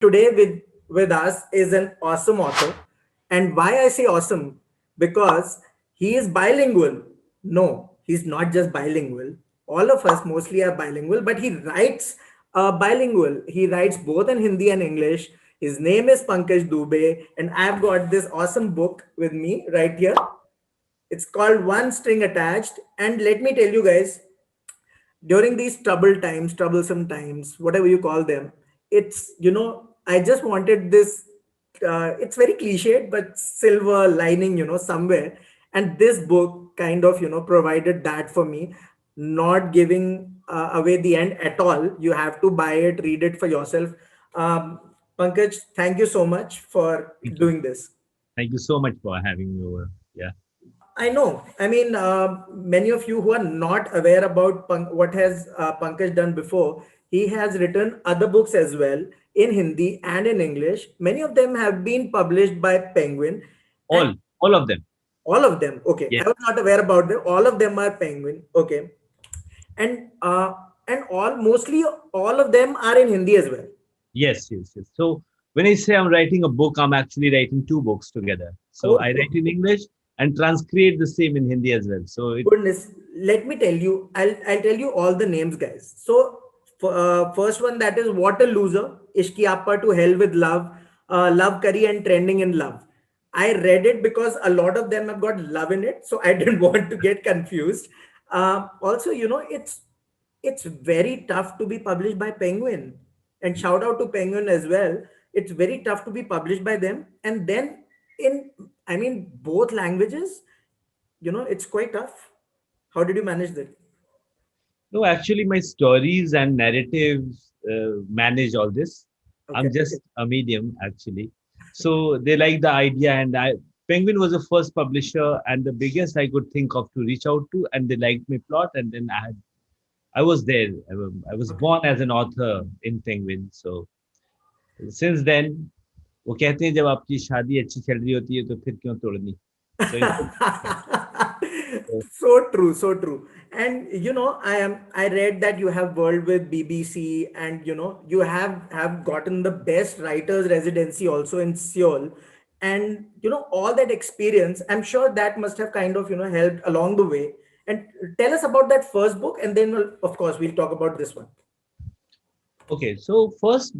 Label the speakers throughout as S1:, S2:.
S1: today with us is an awesome author. And why I say awesome? Because he is bilingual. No, he's not just bilingual. All of us mostly are bilingual, but he writes bilingual. He writes both in Hindi and English. His name is Pankaj Dubey, and I've got this awesome book with me right here. It's called One String Attached. And let me tell you guys, during these troublesome times, whatever you call them, I just wanted this. It's very cliched, but silver lining, somewhere. And this book kind of, provided that for me, not giving away the end at all. You have to buy it, read it for yourself. Pankaj, thank you so much for
S2: Thank you.
S1: doing this.
S2: Thank you so much for having me over. Yeah.
S1: I know. I mean, many of you who are not aware about what has Pankaj done before, he has written other books as well in Hindi and in English. Many of them have been published by Penguin, and
S2: All of them.
S1: all of them. Okay, I
S2: Yes.
S1: was not aware about them. All of them are Penguin. Okay, and all mostly all of them are in Hindi as well.
S2: Yes, yes, yes. So when I say I'm writing a book, I'm actually writing two books together. So
S1: Oh,
S2: I write in English and transcribe the same in Hindi as well. So it
S1: goodness, let me tell you. I'll tell you all the names, guys. So, first one, that is What a Loser, Ishki Appa to Hell with Love, Love Curry and Trending in Love. I read it because a lot of them have got love in it, so I didn't want to get confused. Also, it's very tough to be published by Penguin, and shout out to Penguin as well. It's very tough to be published by them, and then in, I mean, both languages, it's quite tough. How did you manage that?
S2: no, actually my stories and narratives manage all this.
S1: Okay,
S2: I'm just a medium actually. So they like the idea, and Penguin was the first publisher and the biggest I could think of to reach out to, and they liked my plot, and then I was there. I was
S1: okay.
S2: born as an author in Penguin. So since then, वो कहते हैं जब आपकी शादी अच्छी चल रही होती है तो फिर क्यों तोड़नी? So
S1: So true, so true. And I read that you have worked with BBC, and you have gotten the best writers residency also in Seoul. And all that experience, I'm sure that must have kind of helped along the way. And tell us about that first book, and then of course we'll talk about this one.
S2: okay, so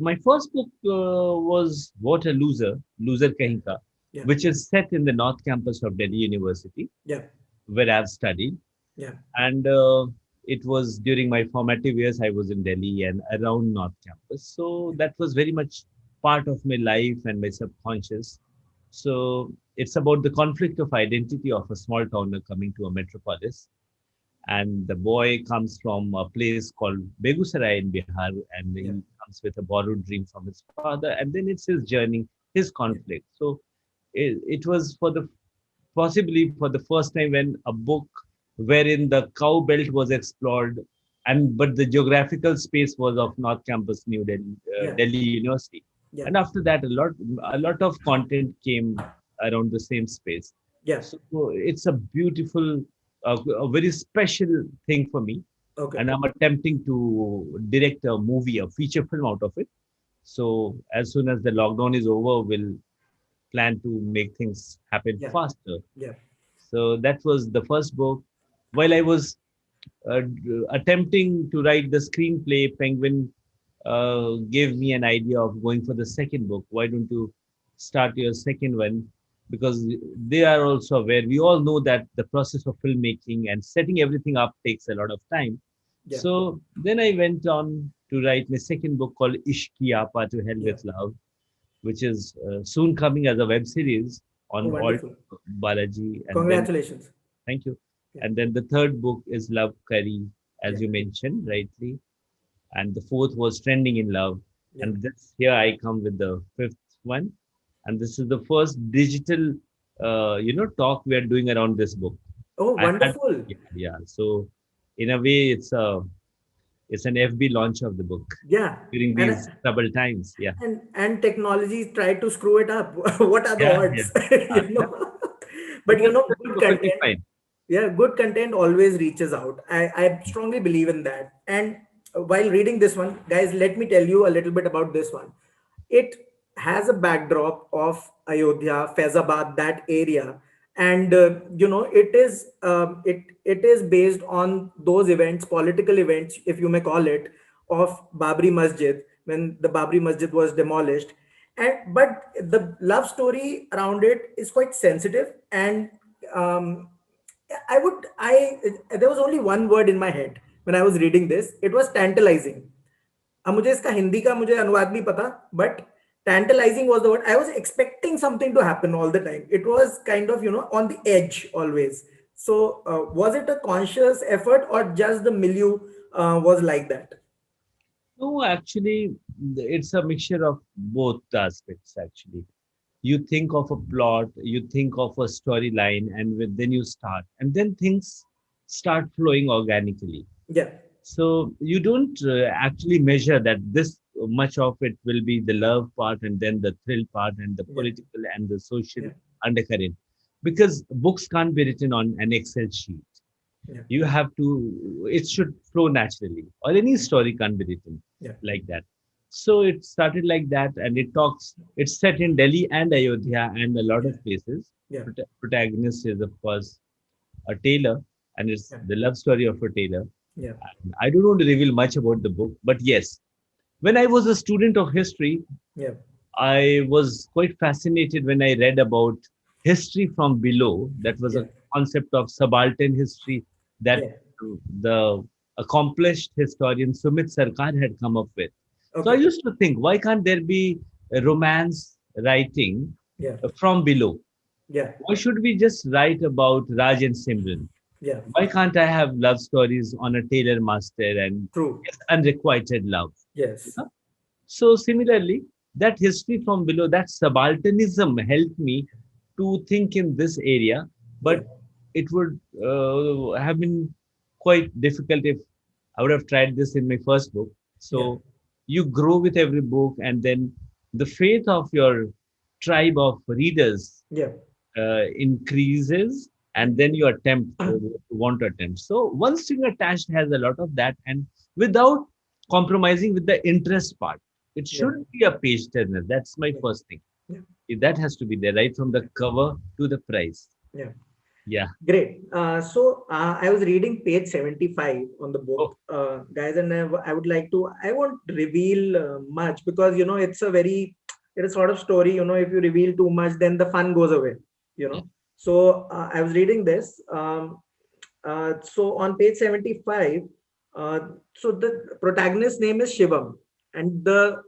S2: my first book was What a Loser, Loser Kahin Ka,
S1: Yeah,
S2: which is set in the North Campus of Delhi University,
S1: yeah,
S2: where I've studied.
S1: yeah,
S2: And it was during my formative years, I was in Delhi and around North Campus. So that was very much part of my life and my subconscious. So it's about the conflict of identity of a small towner coming to a metropolis, and the boy comes from a place called Begusarai in Bihar, and he
S1: yeah,
S2: comes with a borrowed dream from his father, and then it's his journey, his
S1: yeah,
S2: conflict. So it was possibly for the first time when a book wherein the cow belt was explored, and but the geographical space was of North Campus, New Delhi,
S1: yeah,
S2: Delhi University,
S1: yeah,
S2: and after that a lot of content came around the same space.
S1: yeah.
S2: So it's a beautiful, a very special thing for me,
S1: Okay.
S2: and I'm attempting to direct a movie, a feature film out of it. So as soon as the lockdown is over, we'll plan to make things happen
S1: Yeah,
S2: faster.
S1: yeah,
S2: So that was the first book. While I was attempting to write the screenplay, Penguin gave me an idea of going for the second book. Why don't you start your second one? Because they are also aware. We all know that the process of filmmaking and setting everything up takes a lot of time.
S1: yeah,
S2: So then I went on to write my second book called Ishki Apa to Hell
S1: yeah.
S2: with Love, which is soon coming as a web series
S1: Oh,
S2: on Alt
S1: wonderful.
S2: Balaji. And then,
S1: Congratulations.
S2: thank you.
S1: Yeah,
S2: And then the third book is Love Curry, as
S1: yeah,
S2: you mentioned rightly. And the fourth was Trending in Love.
S1: yeah.
S2: And this here I come with the fifth one. And this is the first digital, talk we are doing around this book.
S1: Oh,
S2: I had,
S1: wonderful.
S2: yeah, yeah. So in a way, it's an FB launch of the book
S1: Yeah.
S2: during
S1: And
S2: these troubled times. Yeah,
S1: technology tried to screw it up. What are the
S2: yeah, yeah.
S1: odds?
S2: Yeah.
S1: But
S2: But that's
S1: good
S2: perfectly
S1: content.
S2: fine.
S1: Yeah, good content always reaches out. I strongly believe in that. And while reading this one, guys, let me tell you a little bit about this one. it has a backdrop of Ayodhya, Faizabad, that area, and it is based on those events, political events, if you may call it, of Babri Masjid, when the Babri Masjid was demolished. And but the love story around it is quite sensitive, and um, I would I there was only one word in my head when I was reading this. It was tantalizing. अब मुझे इसका हिंदी का मुझे अनुवाद नहीं पता, but tantalizing was the word. I was expecting something to happen all the time. It was kind of, on the edge always. So was it a conscious effort, or just the milieu was like that?
S2: No, actually, it's a mixture of both aspects, actually. You think of a plot, you think of a storyline, and then you start, and then things start flowing organically.
S1: Yeah,
S2: So you don't actually measure that this much of it will be the love part, and then the thrill part, and the
S1: yeah,
S2: political and the social
S1: yeah,
S2: undercurrent, because books can't be written on an Excel sheet.
S1: yeah,
S2: You have to, it should flow naturally, or any story can't be written
S1: yeah,
S2: like that. So it started like that, and it's set in Delhi and Ayodhya and a lot
S1: yeah,
S2: of places.
S1: yeah,
S2: Protagonist is, of course, a tailor, and it's
S1: yeah,
S2: the love story of a tailor.
S1: yeah,
S2: And I don't want to reveal much about the book, but yes, when I was a student of history,
S1: yeah,
S2: I was quite fascinated when I read about history from below. That was
S1: yeah,
S2: a concept of subaltern history that
S1: yeah.
S2: the accomplished historian Sumit Sarkar had come up with. So I
S1: Okay.
S2: used to think, why can't there be a romance writing
S1: Yeah,
S2: from below?
S1: yeah,
S2: Why should we just write about Raj and Simran?
S1: yeah.
S2: Why can't I have love stories on a tailor master and
S1: True.
S2: just unrequited love? You
S1: Yes.
S2: know? So similarly, that history from below, that subalternism helped me to think in this area,
S1: Yeah,
S2: but it would have been quite difficult if I would have tried this in my first book.
S1: yeah,
S2: So you grow with every book, and then the faith of your tribe of readers
S1: yeah,
S2: increases, and then you attempt want to attempt. So one string attached has a lot of that, and without compromising with the interest part, it
S1: yeah,
S2: should be a page turner. That's my
S1: yeah,
S2: first thing.
S1: yeah,
S2: That has to be there, right from the cover to the price.
S1: yeah.
S2: Yeah.
S1: Great. So I was reading page 75 on the book,
S2: Oh,
S1: guys, and I would like to, I won't reveal much, because, it is sort of story, if you reveal too much, then the fun goes away, you
S2: yeah.
S1: know. So I was reading this. So on page 75, uh, so the protagonist's name is Shivam, and the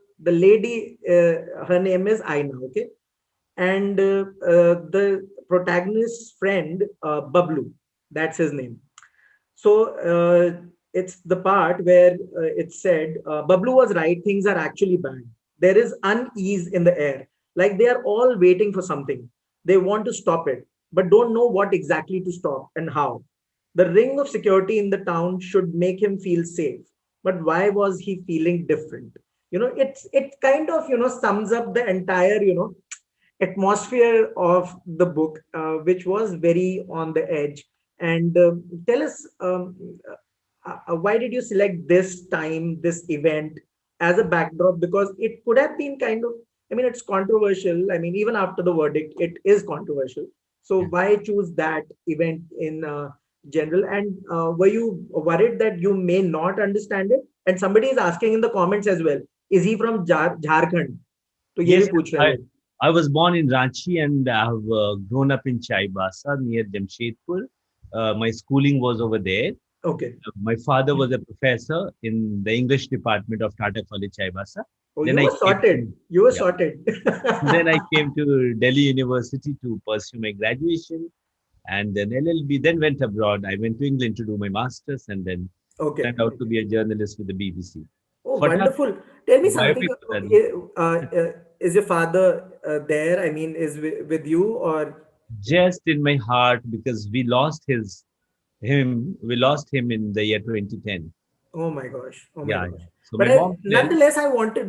S1: lady, her name is Aina, okay? And the protagonist's friend, Bablu, that's his name. So it's the part where it said, Bablu was right, things are actually bad. There is unease in the air, like they are all waiting for something. They want to stop it, but don't know what exactly to stop and how. The ring of security in the town should make him feel safe. But why was he feeling different? It kind of, sums up the entire, atmosphere of the book, which was very on the edge. And tell us, why did you select this time, this event as a backdrop? Because it could have been kind of, I mean, it's controversial. I mean, even after the verdict, it is controversial. So
S2: Yeah.
S1: why choose that event in general? And were you worried that you may not understand it? And somebody is asking in the comments as well, is he from Jharkhand? तो ये भी
S2: Yes,
S1: पूछ रहे हैं
S2: I,
S1: लोग.
S2: I was born in Ranchi, and I have grown up in Chaibasa near Jamshedpur. My schooling was over there.
S1: Okay.
S2: My father was a professor in the English department of Tata College, Chaibasa.
S1: Oh,
S2: Then
S1: you
S2: I
S1: were
S2: came
S1: sorted.
S2: to,
S1: You were
S2: yeah.
S1: sorted.
S2: Then I came to Delhi University to pursue my graduation, and then LLB. Then went abroad. I went to England to do my masters, and then
S1: Okay.
S2: turned out to be a journalist with the BBC.
S1: Oh,
S2: Fatak
S1: wonderful. Tell me something.
S2: biopic बता दी.
S1: Is your father there? I mean, is with you, or?
S2: Just in my heart, because we lost him in the year 2010.
S1: Oh my gosh. Oh my
S2: Yeah,
S1: gosh.
S2: yeah. So my
S1: But
S2: mom's well.
S1: nonetheless,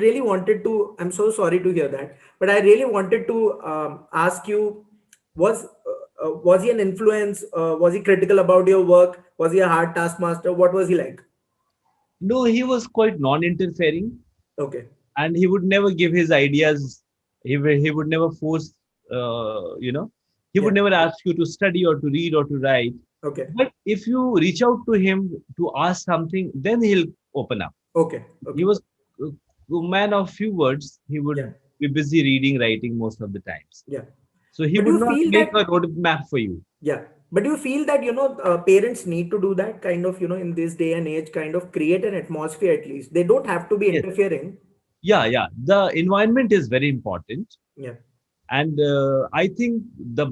S1: really wanted to. I'm so sorry to hear that. But I really wanted to ask you: was he an influence? Was he critical about your work? Was he a hard taskmaster? What was he like?
S2: No, he was quite non-interfering.
S1: Okay.
S2: and he would never give his ideas. He would never force, you know, he would
S1: Yeah.
S2: never ask you to study or to read or to write.
S1: Okay.
S2: But if you reach out to him to ask something, then he'll open up.
S1: Okay.
S2: He
S1: Okay.
S2: was a man of few words. He
S1: Yeah.
S2: would be busy reading, writing most of the times.
S1: Yeah.
S2: So he
S1: But do
S2: would
S1: you
S2: not
S1: feel
S2: make
S1: that,
S2: a roadmap for you.
S1: yeah, but do you feel that, parents need to do that kind of, in this day and age, kind of create an atmosphere at least. They don't have to be
S2: Yes.
S1: interfering.
S2: Yeah, yeah. The environment is very important.
S1: Yeah.
S2: And I think the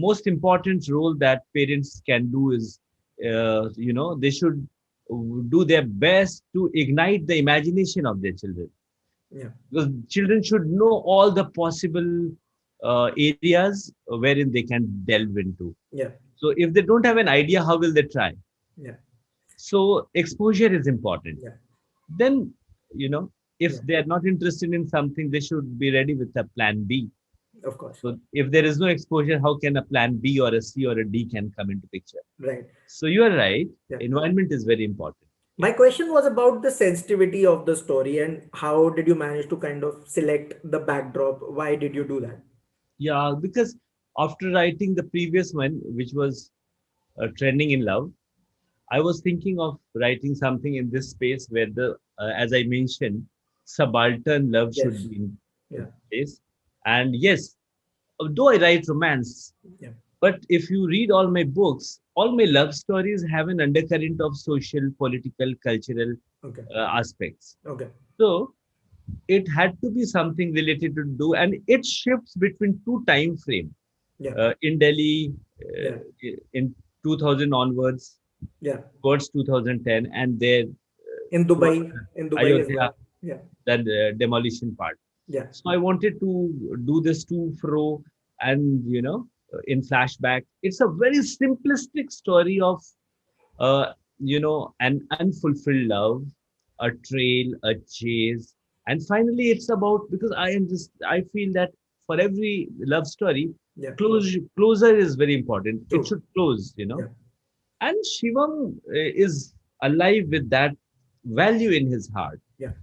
S2: most important role that parents can do is, they should do their best to ignite the imagination of their children.
S1: Yeah.
S2: Because children should know all the possible areas wherein they can delve into.
S1: Yeah.
S2: So if they don't have an idea, how will they try?
S1: Yeah.
S2: So exposure is important.
S1: Yeah.
S2: Then, you know, if
S1: Yeah.
S2: they are not interested in something, they should be ready with a plan B.
S1: Of course.
S2: So if there is no exposure, how can a plan B or a C or a D can come into picture?
S1: Right.
S2: So you are right.
S1: Yeah.
S2: Environment is very important. Yeah.
S1: My question was about the sensitivity of the story and how did you manage to kind of select the backdrop? Why did you do that?
S2: Yeah, because after writing the previous one, which was Trending in Love, I was thinking of writing something in this space where as I mentioned, subaltern love should
S1: Yes.
S2: be in
S1: Yeah.
S2: place. And yes, though I write romance,
S1: Yeah.
S2: but if you read all my books, all my love stories have an undercurrent of social, political, cultural
S1: Okay.
S2: aspects.
S1: Okay.
S2: So it had to be something related to do, and it shifts between two time frame.
S1: Yeah.
S2: In Delhi,
S1: Yeah.
S2: in 2000 onwards,
S1: Yeah.
S2: towards 2010, and there
S1: In
S2: towards
S1: Dubai. In Dubai as
S2: Ayodhya,
S1: well. Yeah.
S2: that demolition part.
S1: Yeah.
S2: So I wanted to do this to fro, and in flashback, it's a very simplistic story of an unfulfilled love, a trail, a chase, and finally it's about, because I feel that for every love story,
S1: Yeah.
S2: closure is very important. It
S1: True.
S2: should close,
S1: Yeah.
S2: and Shivam is alive with that value in his heart.
S1: Yeah.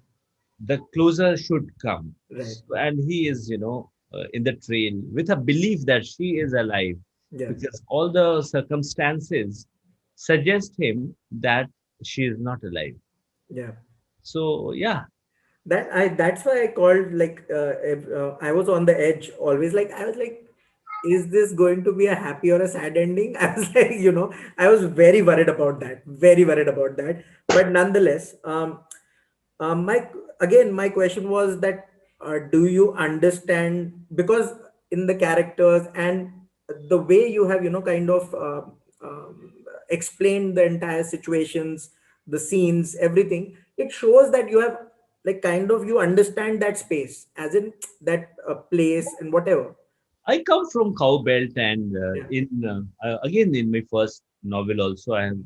S2: The closer should come.
S1: Right.
S2: And he is, in the train with a belief that she is alive,
S1: Yeah.
S2: because all the circumstances suggest him that she is not alive.
S1: Yeah.
S2: So, yeah.
S1: That's why I called, like, if, I was on the edge always, like I was like, is this going to be a happy or a sad ending? I was like, I was very worried about that, very worried about that. But nonetheless, my again, my question was that, do you understand, because in the characters and the way you have, kind of explained the entire situations, the scenes, everything, it shows that you have, like, kind of, you understand that space, as in that place and whatever.
S2: I come from cow belt, and
S1: Yeah.
S2: again in my first novel also I have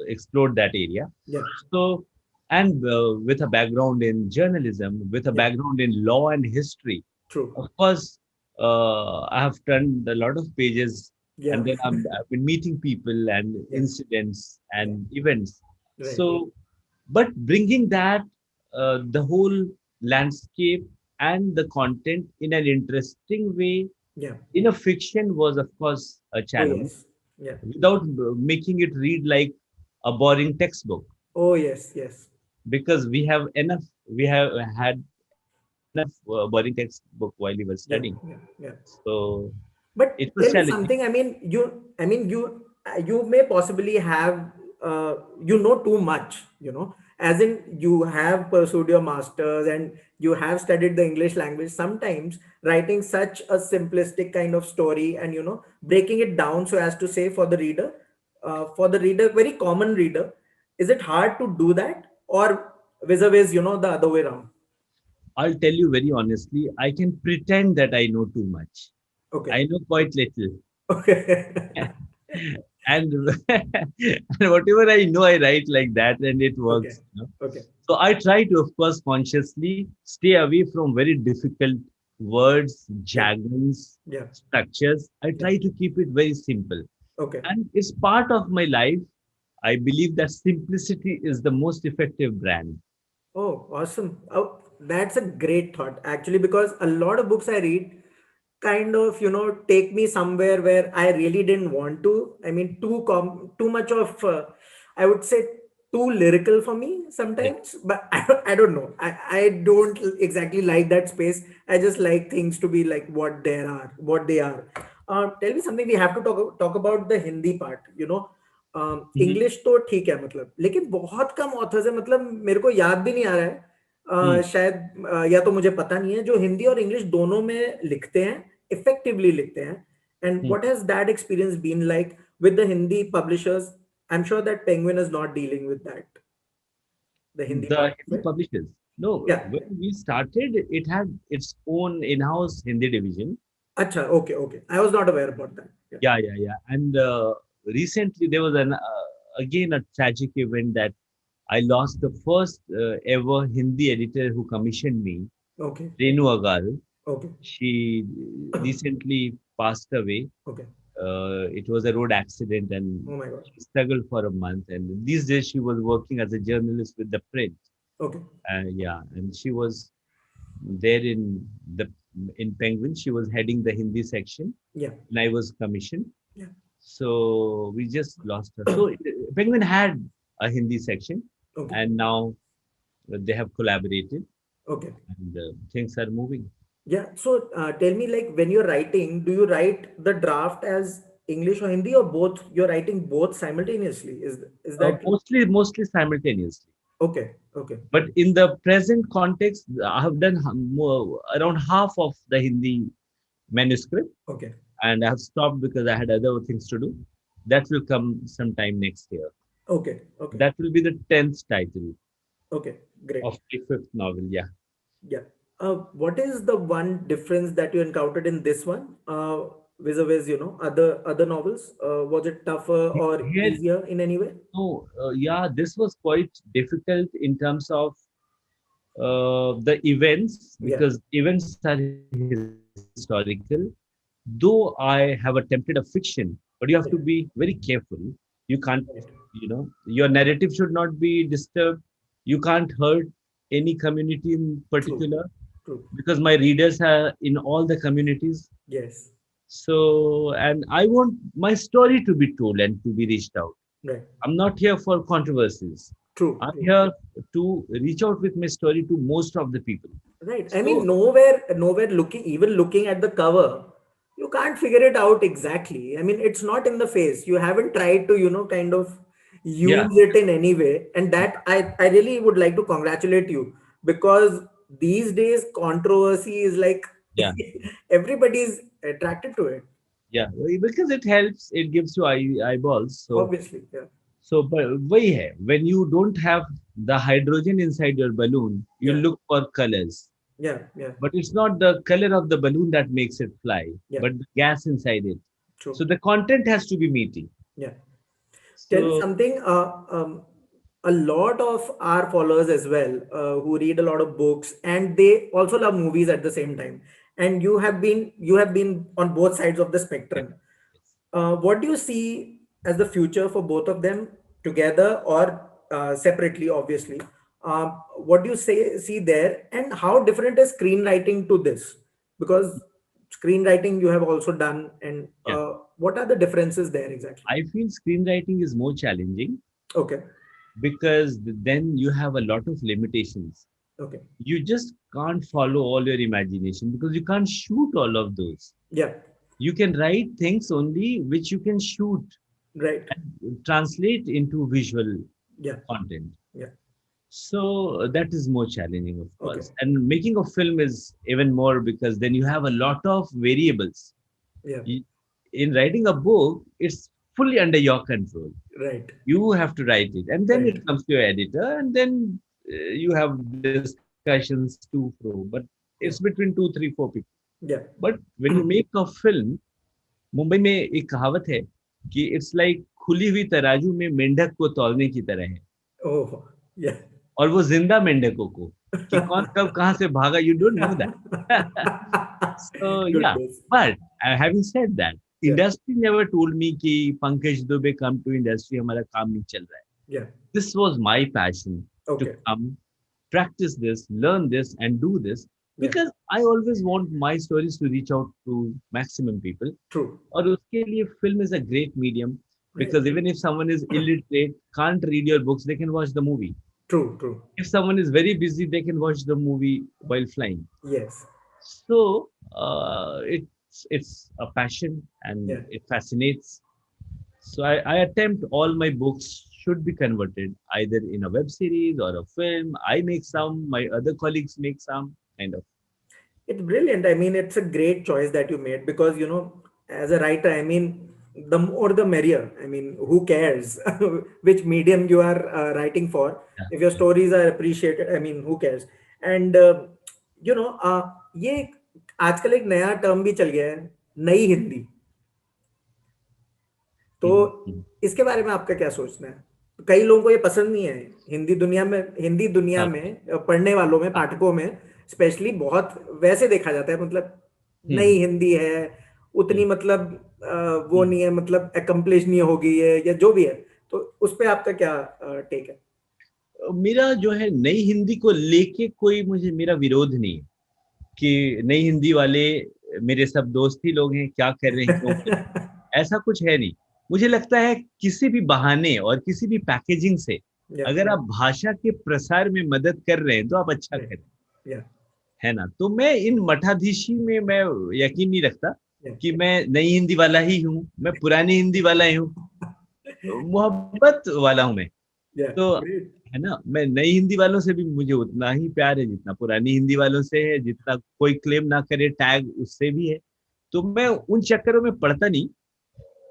S2: explored that area.
S1: Yeah.
S2: So, and with a background in journalism, with a
S1: Yeah.
S2: background in law and history,
S1: True.
S2: of course, I have turned a lot of pages,
S1: Yeah.
S2: and then I've been meeting people and
S1: Yeah.
S2: incidents
S1: Yeah.
S2: and events.
S1: Right.
S2: So, but bringing that, the whole landscape and the content in an interesting way
S1: Yeah.
S2: in a fiction was, of course, a
S1: Oh
S2: challenge,
S1: yes. Yeah.
S2: without making it read like a boring textbook,
S1: Oh yes. Yes.
S2: because we have had enough boring textbook while we were
S1: Yeah.
S2: studying.
S1: Yeah. Yeah.
S2: So
S1: But
S2: it was
S1: tell me
S2: challenging.
S1: something. You may possibly have, too much. As in, you have pursued your masters and you have studied the English language. Sometimes writing such a simplistic kind of story and, breaking it down so as to say for the reader, very common reader, is it hard to do that, or vis-a-vis, the other way around?
S2: I'll tell you very honestly, I can pretend that I know too much.
S1: Okay.
S2: I know quite little.
S1: Okay.
S2: And, and whatever I know, I write like that, and it
S1: Okay.
S2: works.
S1: Okay.
S2: So I try to, of course, consciously stay away from very difficult words,
S1: Yeah.
S2: jargons,
S1: Yeah.
S2: structures. I
S1: Yeah.
S2: try to keep it very simple.
S1: Okay.
S2: And it's part of my life. I believe that simplicity is the most effective brand.
S1: Oh, awesome. Oh, That's a great thought actually, because a lot of books I read kind of, take me somewhere where I really didn't want to. I mean, too much of, I would say, too lyrical for me
S2: Yeah.
S1: sometimes. But I don't know. I don't exactly like that space. I just like things to be like what they are. Tell me something. We have to talk about the Hindi part.
S2: Mhm.
S1: English तो ठीक है, मतलब लेकिन बहुत कम authors है, मतलब मेरे को याद भी नहीं आ रहा है।
S2: Hmm.
S1: शायद या तो मुझे पता नहीं है, जो हिंदी और इंग्लिश दोनों में लिखते हैं, इफेक्टिवली लिखते हैं। And
S2: Hmm.
S1: What has that experience been like with the Hindi publishers? I am sure that Penguin is not dealing with that, the Hindi
S2: The
S1: part of
S2: Hindi
S1: it.
S2: publishers. No,
S1: या,
S2: when we started, it had its own in-house Hindi division.
S1: अच्छा, okay okay, I was not aware about that.
S2: Yeah, yeah, yeah. And recently there was an again a tragic event that I lost the first ever Hindi editor who commissioned me,
S1: okay
S2: Renu Agar.
S1: Okay
S2: She recently passed away.
S1: Okay,
S2: It was a road accident, and
S1: oh my God,
S2: she struggled for a month. And these days she was working as a journalist with the print.
S1: Okay,
S2: Yeah, and she was there the in Penguin. She was heading the Hindi section,
S1: या
S2: and I was commissioned.
S1: या,
S2: So we just lost her. So Penguin had a Hindi section,
S1: okay
S2: and now they have collaborated,
S1: okay.
S2: and things are moving.
S1: Yeah. So tell me, like, when you're writing, do you write the draft as English or Hindi, or both? You're writing both simultaneously. Is that true?
S2: Mostly simultaneously.
S1: Okay. Okay.
S2: But in the present context, I have done around half of the Hindi manuscript,
S1: Okay.
S2: and I have stopped because I had other things to do. That will come sometime next year.
S1: Okay. Okay.
S2: That will be the 10th title
S1: Okay. Great.
S2: of my fifth novel. Yeah.
S1: Yeah. What is the one difference that you encountered in this one, vis-a-vis, other novels? Was it tougher or
S2: Here,
S1: easier in any way?
S2: no, yeah, this was quite difficult in terms of the events
S1: Yeah.
S2: because events are historical. Though I have attempted a fiction, but you have to be
S1: Yeah.
S2: very careful. You can't,
S1: Right.
S2: your narrative should not be disturbed. You can't hurt any community in
S1: True.
S2: particular
S1: True.
S2: because my readers are in all the communities.
S1: Yes.
S2: So, and I want my story to be told and to be reached out.
S1: Right.
S2: I'm not here for controversies.
S1: True.
S2: I'm
S1: True.
S2: here to reach out with my story to most of the people.
S1: Right. I mean,
S2: So,
S1: nowhere even looking at the cover, you can't figure it out exactly. I mean, it's not in the face. You haven't tried to, kind of
S2: yeah,
S1: use it in any way. And that I really would like to congratulate you, because these days controversy is like
S2: yeah,
S1: everybody's attracted to it.
S2: yeah. Because it helps, it gives you eyeballs. So,
S1: Obviously. Yeah.
S2: but वही है, when you don't have the hydrogen inside your balloon, you
S1: Yeah.
S2: look for colors.
S1: Yeah. Yeah.
S2: But it's not the color of the balloon that makes it fly,
S1: Yeah.
S2: but the gas inside it.
S1: True.
S2: So the content has to be meaty.
S1: Yeah. Tell me
S2: So
S1: something. A lot of our followers as well, who read a lot of books, and they also love movies at the same time. And you have been on both sides of the
S2: yeah,
S1: spectrum. What do you see as the future for both of them, together or separately? Obviously, what do you see there, and how different is screenwriting to this? Because screenwriting you have also done, and
S2: yeah.
S1: what are the differences there exactly?
S2: I feel screenwriting is more challenging
S1: Okay.
S2: because then you have a lot of limitations.
S1: Okay.
S2: You just can't follow all your imagination because you can't shoot all of those.
S1: Yeah.
S2: You can write things only which you can shoot
S1: Right.
S2: and translate into visual
S1: Yeah.
S2: content.
S1: Yeah.
S2: So that is more challenging, of
S1: Okay.
S2: course. And making a film is even more because then you have a lot of variables.
S1: Yeah.
S2: You- In writing a book, it's fully under your control.
S1: Right.
S2: You have to write it, and then
S1: Right.
S2: it comes to your editor, and then you have discussions to through. But it's
S1: Yeah.
S2: between two, three, four people.
S1: Yeah.
S2: But when you make a film, Mumbai में एक कहावत है कि it's like खुली हुई तराजू में मेंढक को तौलने की तरह है
S1: Oh. Yeah.
S2: और वो जिंदा मेंढकों को कि कौन कब कहाँ से भागा you don't know that so yeah
S1: Goodness.
S2: But having said that
S1: Yeah.
S2: Industry never told me कि Pankaj Dubey come to industry हमारा काम नहीं चल रहा है
S1: Yeah.
S2: This was my passion to
S1: Okay.
S2: Come practice this, learn this, and do this,
S1: Yeah.
S2: because I always want my stories to reach out to maximum people.
S1: True.
S2: और उसके लिए film is a great medium,
S1: Right.
S2: because even if someone is illiterate, can't read your books, they can watch the movie.
S1: True. True.
S2: If someone is very busy, they can watch the movie while flying.
S1: Yes.
S2: So it's a passion and
S1: Yeah.
S2: it fascinates. So I attempt all my books should be converted either in a web series or a film. I make some, my other colleagues make some, kind of.
S1: It's brilliant. I mean, it's a great choice that you made because, you know, as a writer, I mean, the more the merrier. I mean, who cares which medium you are writing for?
S2: Yeah.
S1: If your stories are appreciated, I mean, who cares? And, you know, ये आजकल एक नया term भी चल गया है, नई हिंदी. तो
S2: Mhm.
S1: इसके बारे में आपका क्या सोचना है? कई लोगों को ये पसंद नहीं है. हिंदी दुनिया
S2: हाँ,
S1: में पढ़ने वालों में,
S2: हाँ,
S1: पाठकों में स्पेशली बहुत वैसे देखा जाता है, मतलब नई
S2: हम्म,
S1: हिंदी है, उतनी
S2: हम्म,
S1: मतलब वो
S2: हम्म।
S1: नहीं है, मतलब एकम्प्लिश नहीं हो गई है या जो भी है. तो उस पे आपका क्या टेक है?
S2: मेरा जो है नई हिंदी को लेके कोई मुझे मेरा विरोध नहीं है कि नई हिंदी वाले मेरे सब दोस्त ही लोग हैं, क्या कर रहे हैं, क्यों कर रहे हैं, ऐसा कुछ है नहीं. मुझे लगता है किसी भी बहाने और किसी भी पैकेजिंग से
S1: या
S2: अगर आप भाषा के प्रसार में मदद कर रहे हैं तो आप अच्छा कर रहे हैं,
S1: या
S2: है ना. तो मैं इन मठाधीशी में मैं यकीन नहीं रखता
S1: या
S2: कि मैं नई हिंदी वाला ही हूँ, मैं पुरानी हिंदी वाला ही हूँ, मोहब्बत वाला हूँ मैं.
S1: या
S2: तो
S1: ग्रेट.
S2: है ना, मैं नई हिंदी वालों से भी मुझे उतना ही प्यार है जितना पुरानी हिंदी वालों से है, जितना कोई क्लेम ना करे टैग उससे भी है. तो मैं उन चक्करों में पड़ता नहीं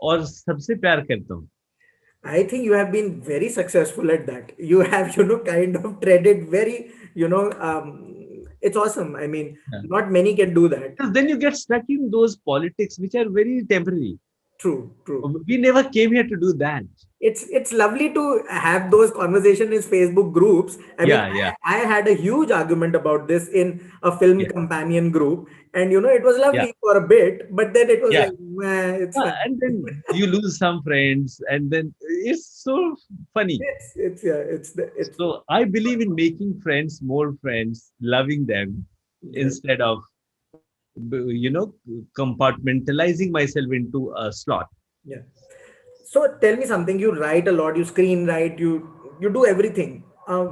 S2: और सबसे प्यार करता हूँ.
S1: I think you have been very successful at that. You have, you know, kind of treaded very, you know, it's awesome. I mean,
S2: Yeah.
S1: not many can do that.
S2: Because then you get stuck in those politics which are very temporary.
S1: True, true.
S2: We never came here to do that.
S1: It's lovely to have those conversations in Facebook groups. I mean,
S2: Yeah, yeah,
S1: I had a huge argument about this in a film
S2: yeah,
S1: companion group, and you know, it was
S2: yeah,
S1: lovely for a bit, but then it was
S2: yeah.
S1: like, meh, it's fine.
S2: And then you lose some friends, and then it's so funny.
S1: It's yeah, it's
S2: So I believe in making friends, more friends, loving them
S1: great.
S2: instead of compartmentalizing myself into a slot.
S1: Yeah. So tell me something. You write a lot. You screenwrite. You do everything.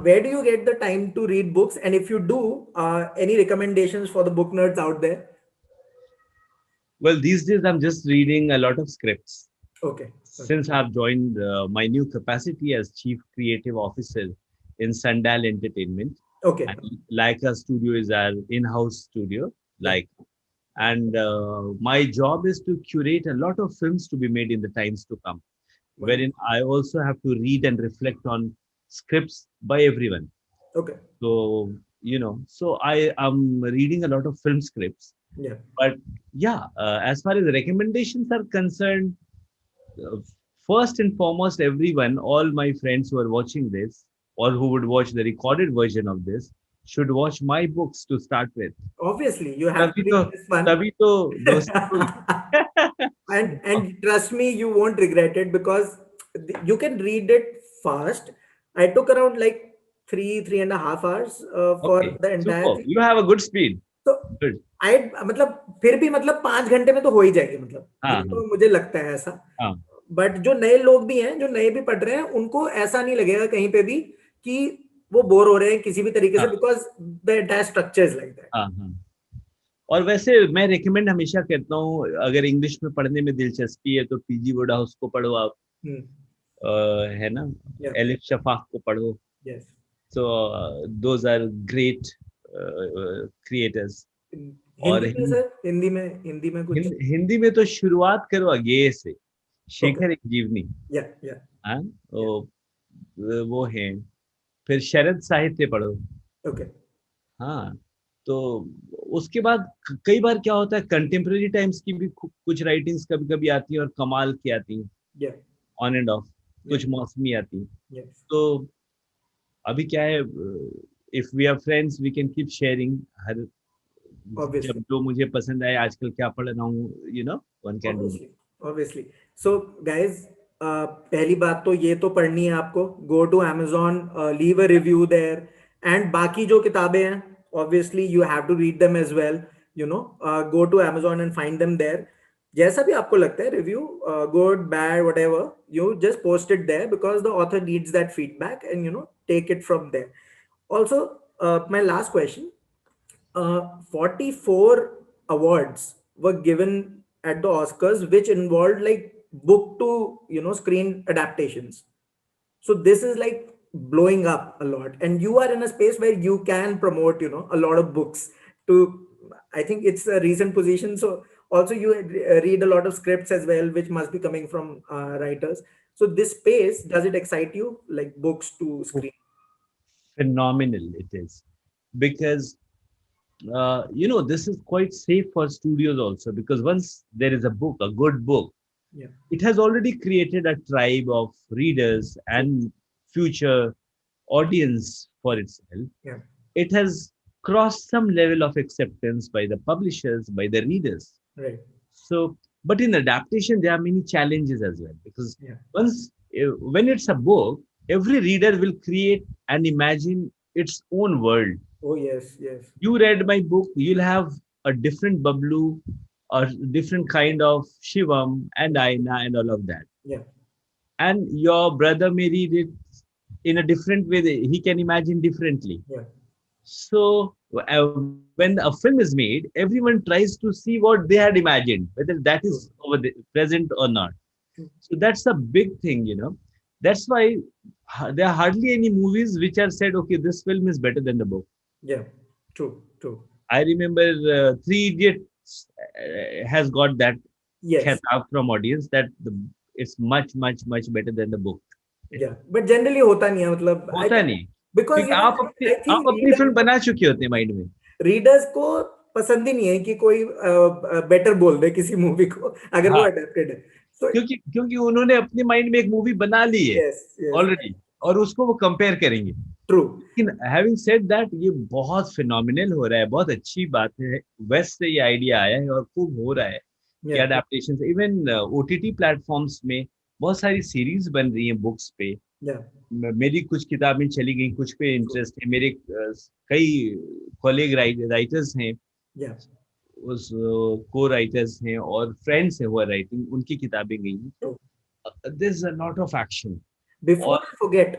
S1: Where do you get the time to read books? And if you do, any recommendations for the book nerds out there?
S2: Well, these days I'm just reading a lot of scripts.
S1: Okay. Okay.
S2: Since I've joined my new capacity as Chief Creative Officer in Sandal Entertainment,
S1: Okay.
S2: and Leica Studio is our in-house studio,
S1: Yeah.
S2: like, and my job is to curate a lot of films to be made in the times to come, wherein
S1: Wonderful.
S2: I also have to read and reflect on scripts by everyone.
S1: Okay.
S2: So, so I am reading a lot of film scripts.
S1: Yeah.
S2: But yeah, as far as recommendations are concerned, uh, first and foremost, everyone, all my friends who are watching this or who would watch the recorded version of this should watch my books to start with.
S1: Obviously, you have to
S2: तभी
S1: read
S2: तो
S1: this one.
S2: तभी तो दोस्ती होगी.
S1: And trust me, you won't regret it because you can read it fast. I took around like 3.5 hours for
S2: Okay,
S1: the entire
S2: super.
S1: thing.
S2: You have a good speed.
S1: तो
S2: Good.
S1: आई मतलब फिर भी मतलब 5 घंटे में तो हो ही जाएगी, मतलब
S2: हाँ,
S1: ये तो मुझे लगता है ऐसा.
S2: हाँ,
S1: बट जो नए लोग भी हैं, जो नए भी पढ़ रहे हैं, उनको ऐसा नहीं लगेगा कहीं पे भी कि वो बोर हो रहे हैं किसी भी तरीके से,
S2: हाँ,
S1: because the entire structure is like that.
S2: हाँ, हाँ. और वैसे मैं रिकमेंड हमेशा करता हूँ, अगर इंग्लिश में पढ़ने में दिलचस्पी है तो पीजी वुडहाउस को पढ़ो आप, है ना,
S1: या
S2: एलिफ शफाक को पढ़ो.
S1: Yes.
S2: So those are great creators. और
S1: हिंदी में सर, हिंदी में कुछ.
S2: हिंदी में तो शुरुआत करो अगेय से,
S1: ओके.
S2: शेखर एक जीवनी,
S1: या या
S2: हाँ, वो है. फिर शरद साहित्य पढ़ो.
S1: ओके.
S2: हाँ, तो उसके बाद कई बार क्या होता है, कंटेम्प्रेरी टाइम्स की भी कुछ राइटिंग्स कभी कभी आती हैं और कमाल की आती हैं,
S1: या
S2: ऑन एंड ऑफ.
S1: या
S2: कुछ मौसमी आती हैं.
S1: यस.
S2: तो अभी क्या है, if we are friends we can keep sharing. हर
S1: ऑब्वियसली.
S2: जब जो मुझे पसंद आए, आजकल क्या पढ़ रहा हूँ, one can do.
S1: Obviously, obviously. So, guys, पहली बात तो ये तो पढ़नी है आपको. Go to Amazon, leave a review there. And बाकी जो किताबें हैं, obviously you have to read them as well. Go to Amazon and find them there. जैसा भी आपको लगता है review, good, bad, whatever, you just post it there because the author needs that feedback, and take it from there. Also, my last question: 44 awards were given at the Oscars, which involved like book to screen adaptations. So this is like blowing up a lot, and you are in a space where you can promote a lot of books to. I think it's a recent position. So also you read a lot of scripts as well, which must be coming from writers. So this space, does it excite you, like books to screen?
S2: Phenomenal it is, because this is quite safe for studios also, because once there is a book, a good book,
S1: Yeah.
S2: it has already created a tribe of readers and future audience for itself.
S1: Yeah.
S2: It has crossed some level of acceptance by the publishers, by the readers.
S1: Right.
S2: So, but in adaptation, there are many challenges as well, because
S1: Yeah.
S2: when it's a book, every reader will create and imagine its own world.
S1: Oh yes. Yes.
S2: You read my book, you'll have a different Bablu or different kind of Shivam and Aina and all of that.
S1: Yeah.
S2: And your brother may read it in a different way. He can imagine differently.
S1: Yeah.
S2: So when a film is made, everyone tries to see what they had imagined, whether that is present or not. So that's a big thing. That's why there are hardly any movies which are said, okay, this film is better than the book.
S1: Yeah. True. True.
S2: I remember Three Idiots has got that
S1: Yes.
S2: khatab from audience that it's much, much, much better than the book.
S1: Yeah. But generally होता नहीं है, मतलब I
S2: होता
S1: think
S2: नहीं,
S1: because
S2: क्योंकि
S1: I
S2: आप
S1: think
S2: अपनी film बना चुके होते हैं माइंड में.
S1: रीडर्स को पसंद ही नहीं है कि कोई बेटर बोल दे किसी मूवी को अगर वो
S2: हाँ,
S1: अडेप्टेड है. So
S2: क्योंकि उन्होंने अपने माइंड में एक मूवी बना ली है
S1: yes, yes,
S2: ऑलरेडी, और उसको वो कंपेयर करेंगे.
S1: true.
S2: लेकिन हैविंग सेड दैट, ये बहुत फिनोमिनल हो रहा है, बहुत अच्छी बात है. वेस्ट से ये आइडिया आया है और खूब हो रहा है कि
S1: Yeah.
S2: Adaptation. Even OTT platforms में बहुत सारी सीरीज बन रही हैं बुक्स पे.
S1: Yeah.
S2: मेरी कुछ किताबें चली गई, कुछ पे इंटरेस्ट है. मेरे कई कॉलीग राइटर्स हैं,
S1: Yeah.
S2: उस को राइटर्स हैं और फ्रेंड्स हैं वो राइटिंग, उनकी किताबें गई हैं. तो there is a lot of action.
S1: Before
S2: और
S1: I forget,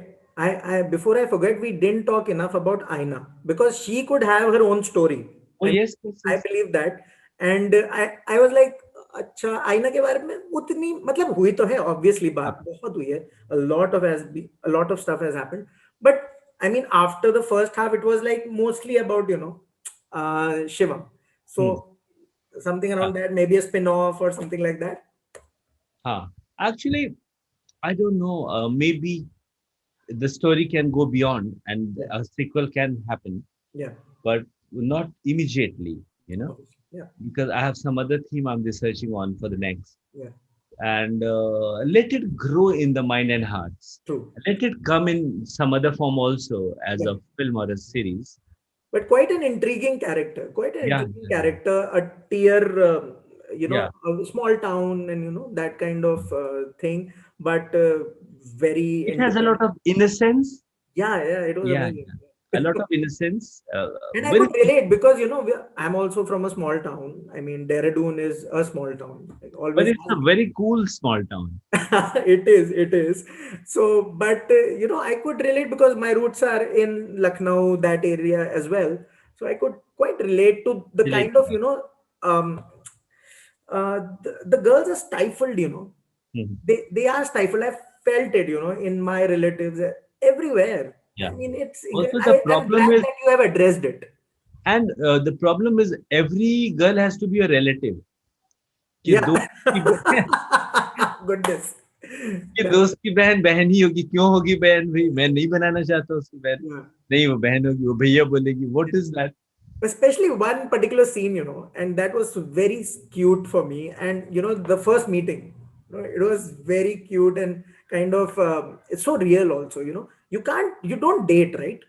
S1: before I forget, we didn't talk enough about Aina because she could have her own story. I
S2: yes
S1: I believe that, and I was like, अच्छा आईना के बारे में उतनी मतलब हुई तो है, obviously बात बहुत हुई है. A lot of stuff has happened, but I mean after the first half it was like mostly about Shivam. So something around that, maybe a spin-off or something like that.
S2: हाँ, actually I don't know, maybe the story can go beyond and a sequel can happen,
S1: Yeah.
S2: but not immediately,
S1: Yeah.
S2: because I have some other theme I'm researching on for the next.
S1: Yeah.
S2: And let it grow in the mind and hearts.
S1: True.
S2: Let it come in some other form also as
S1: Yeah.
S2: a film or a series.
S1: But quite an intriguing character. Quite an
S2: Yeah,
S1: intriguing character. A tier,
S2: yeah.
S1: a small town, and that kind of thing. But very
S2: It has a
S1: independent.
S2: lot of innocence.
S1: Yeah, yeah, it was
S2: Yeah,
S1: amazing.
S2: a lot of innocence.
S1: And I
S2: Very,
S1: could relate because I'm also from a small town. I mean, Dehradun is a small town. It
S2: but
S1: always
S2: it's a very cool small town.
S1: it is. So, but I could relate because my roots are in Lucknow, that area as well. So I could quite relate to the
S2: Relate
S1: kind
S2: to
S1: of um, the girls are stifled.
S2: Mhm.
S1: They are stifled. I felt it, in my relatives everywhere. I
S2: Yeah.
S1: mean,
S2: Also, the
S1: I'm
S2: problem
S1: glad
S2: is,
S1: that you have addressed it.
S2: and the problem is, every girl has to be a relative. कि
S1: Yeah.
S2: दोस्त की बहन
S1: Goodness.
S2: कि दोस्त की बहन बहन ही होगी. क्यों होगी बहन भाई? मैं नहीं बनाना चाहता उसकी बहन.
S1: Yeah.
S2: नहीं, वो बहन होगी, वो भैया बोलेगी. What is that?
S1: Especially one particular scene, and that was very cute for me. And the first meeting, it was very cute and kind of it's so real. Also, you don't date, right?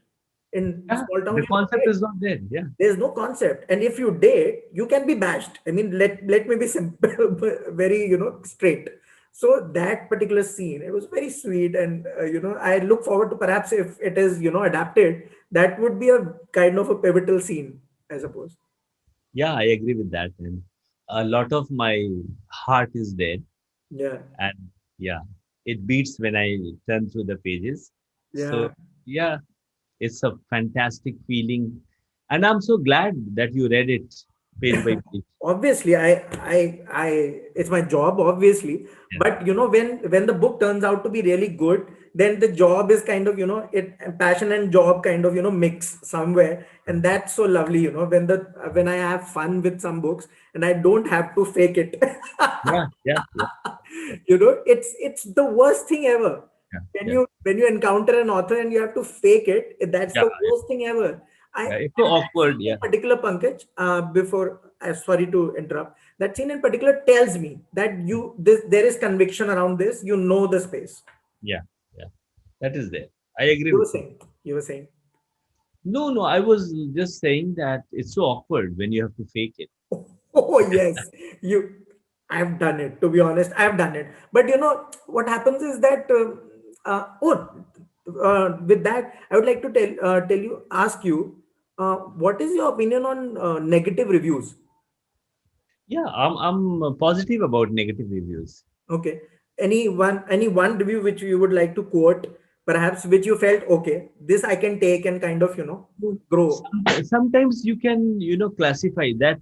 S1: In
S2: Yeah,
S1: small town,
S2: the
S1: you don't
S2: concept
S1: date.
S2: is not there. Yeah.
S1: There's no concept, and if you date, you can be bashed. I mean, let me be simple, very straight. So that particular scene, it was very sweet, and I look forward to perhaps if it is adapted, that would be a kind of a pivotal scene, I suppose.
S2: Yeah, I agree with that. And a lot of my heart is there.
S1: Yeah,
S2: And yeah, it beats when I turn through the pages.
S1: yeah.
S2: So yeah, it's a fantastic feeling. And I'm so glad that you read it page by page.
S1: Obviously, I it's my job, obviously.
S2: Yeah.
S1: But when the book turns out to be really good, then the job is kind of, it passion and job kind of, mix somewhere, and that's so lovely, when I have fun with some books and I don't have to fake it.
S2: Yeah, yeah, yeah,
S1: It's the worst thing ever.
S2: yeah,
S1: When
S2: yeah,
S1: you encounter an author and you have to fake it, that's
S2: yeah,
S1: the worst thing ever.
S2: yeah. It's so
S1: And that
S2: awkward.
S1: scene
S2: Yeah,
S1: in particular, Pankaj, before, sorry to interrupt, that scene in particular tells me that there is conviction around this. You know the space.
S2: yeah, yeah. That is there. I agree
S1: You were
S2: with you.
S1: saying. You were saying.
S2: No, no, I was just saying that it's so awkward when you have to fake it.
S1: Oh yes, you. I've done it. To be honest, I've done it. But what happens is that with that, I would like to ask you, what is your opinion on negative reviews?
S2: Yeah, I'm positive about negative reviews.
S1: Okay, any one review which you would like to quote, perhaps which you felt okay, this I can take and kind of grow.
S2: Sometimes you can, classify that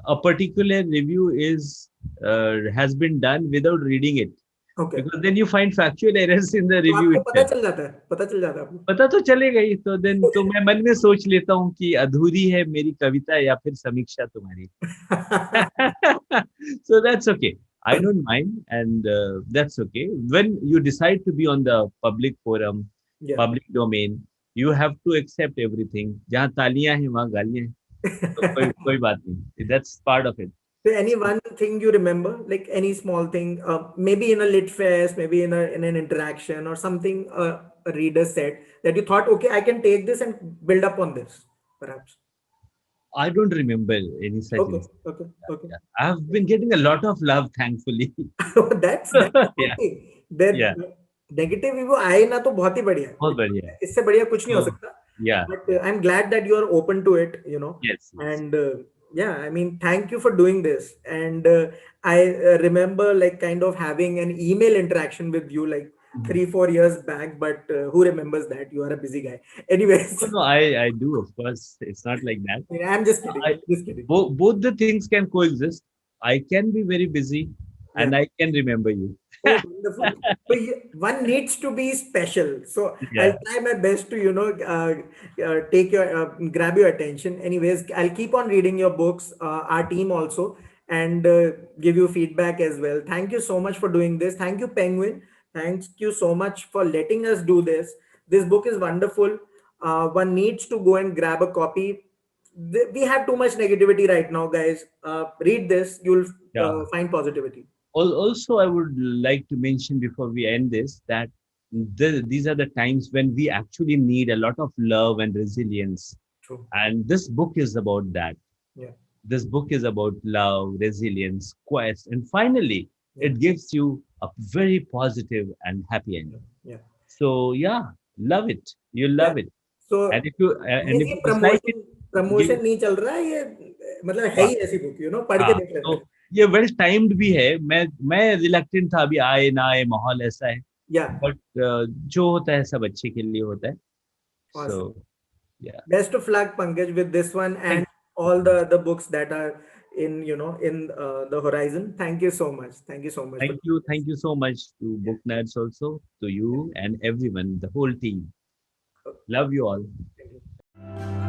S2: a particular review is has been done without reading it,
S1: Okay,
S2: because then you find factual errors in the
S1: तो
S2: review
S1: आपको पता
S2: itself.
S1: चल जाता है, पता चल जाता है आपको.
S2: पता तो चलेगा ही, तो देन तो मैं मन में सोच लेता हूँ कि अधूरी है मेरी कविता या फिर समीक्षा तुम्हारी. So that's okay. I don't mind, and that's okay. When you decide to be on the public forum,
S1: Yeah.
S2: public domain, you have to accept everything. जहाँ तालियां हैं वहाँ गालियां हैं. तो कोई बात नहीं. That's part of it.
S1: So any one thing you remember, like any small thing, maybe in a lit fest, maybe in an interaction or something, a reader said that you thought, okay, I can take this and build up on this, perhaps.
S2: I don't remember any such
S1: Okay,
S2: instance.
S1: okay, okay.
S2: Yeah. I've been getting a lot of love, thankfully.
S1: That's
S2: Yeah,
S1: okay. Then
S2: yeah.
S1: Negative review आए ना तो बहुत ही बढ़िया
S2: बहुत
S1: है.
S2: बढ़िया है.
S1: इससे बढ़िया कुछ नहीं हो
S2: So,
S1: सकता.
S2: yeah,
S1: But I'm glad that you are open to it,
S2: yes, yes.
S1: and yeah, I mean, thank you for doing this. And I remember like kind of having an email interaction with you like
S2: Mhm.
S1: 3-4 years back, but who remembers that? You are a busy guy. Anyways,
S2: No, no, I do, of course. It's not like that.
S1: I'm just kidding.
S2: I,
S1: Just kidding.
S2: both the things can coexist. I can be very busy
S1: Yeah.
S2: and I can remember you.
S1: Oh, wonderful. So one needs to be special. So I'll
S2: Yeah.
S1: try my best to, grab your attention. Anyways, I'll keep on reading your books, our team also, and give you feedback as well. Thank you so much for doing this. Thank you, Penguin. Thank you so much for letting us do this. This book is wonderful. One needs to go and grab a copy. We have too much negativity right now, guys. Read this, you'll
S2: Yeah.
S1: find positivity.
S2: Also, I would like to mention before we end this that these are the times when we actually need a lot of love and resilience.
S1: True.
S2: And this book is about that.
S1: Yeah.
S2: This book is about love, resilience, quest, and finally,
S1: Yeah.
S2: it gives you a very positive and happy ending.
S1: Yeah.
S2: So yeah, love it. You
S1: Yeah.
S2: love it.
S1: So
S2: And if
S1: ये
S2: you dislike it, give
S1: promotion
S2: it.
S1: नहीं चल रहा है ये, मतलब है
S2: हाँ,
S1: ही ऐसी बुक, पढ़ के
S2: हाँ,
S1: देख लेना.
S2: तो ये वेल टाइम्ड भी है. मैं रिलक्टेंट था, अभी आए ना आए माहौल ऐसा है.
S1: या
S2: बट जो होता है सब अच्छे के लिए होता है. सो
S1: awesome.
S2: या,
S1: Best of luck, Pankaj, with this one
S2: thank
S1: and all the books that are in the horizon. Thank you so much. Thank you so much for doing this.
S2: thank you so much to Book Nerds also, to
S1: Yeah.
S2: you and everyone, the whole team. Love you all.
S1: Thank you.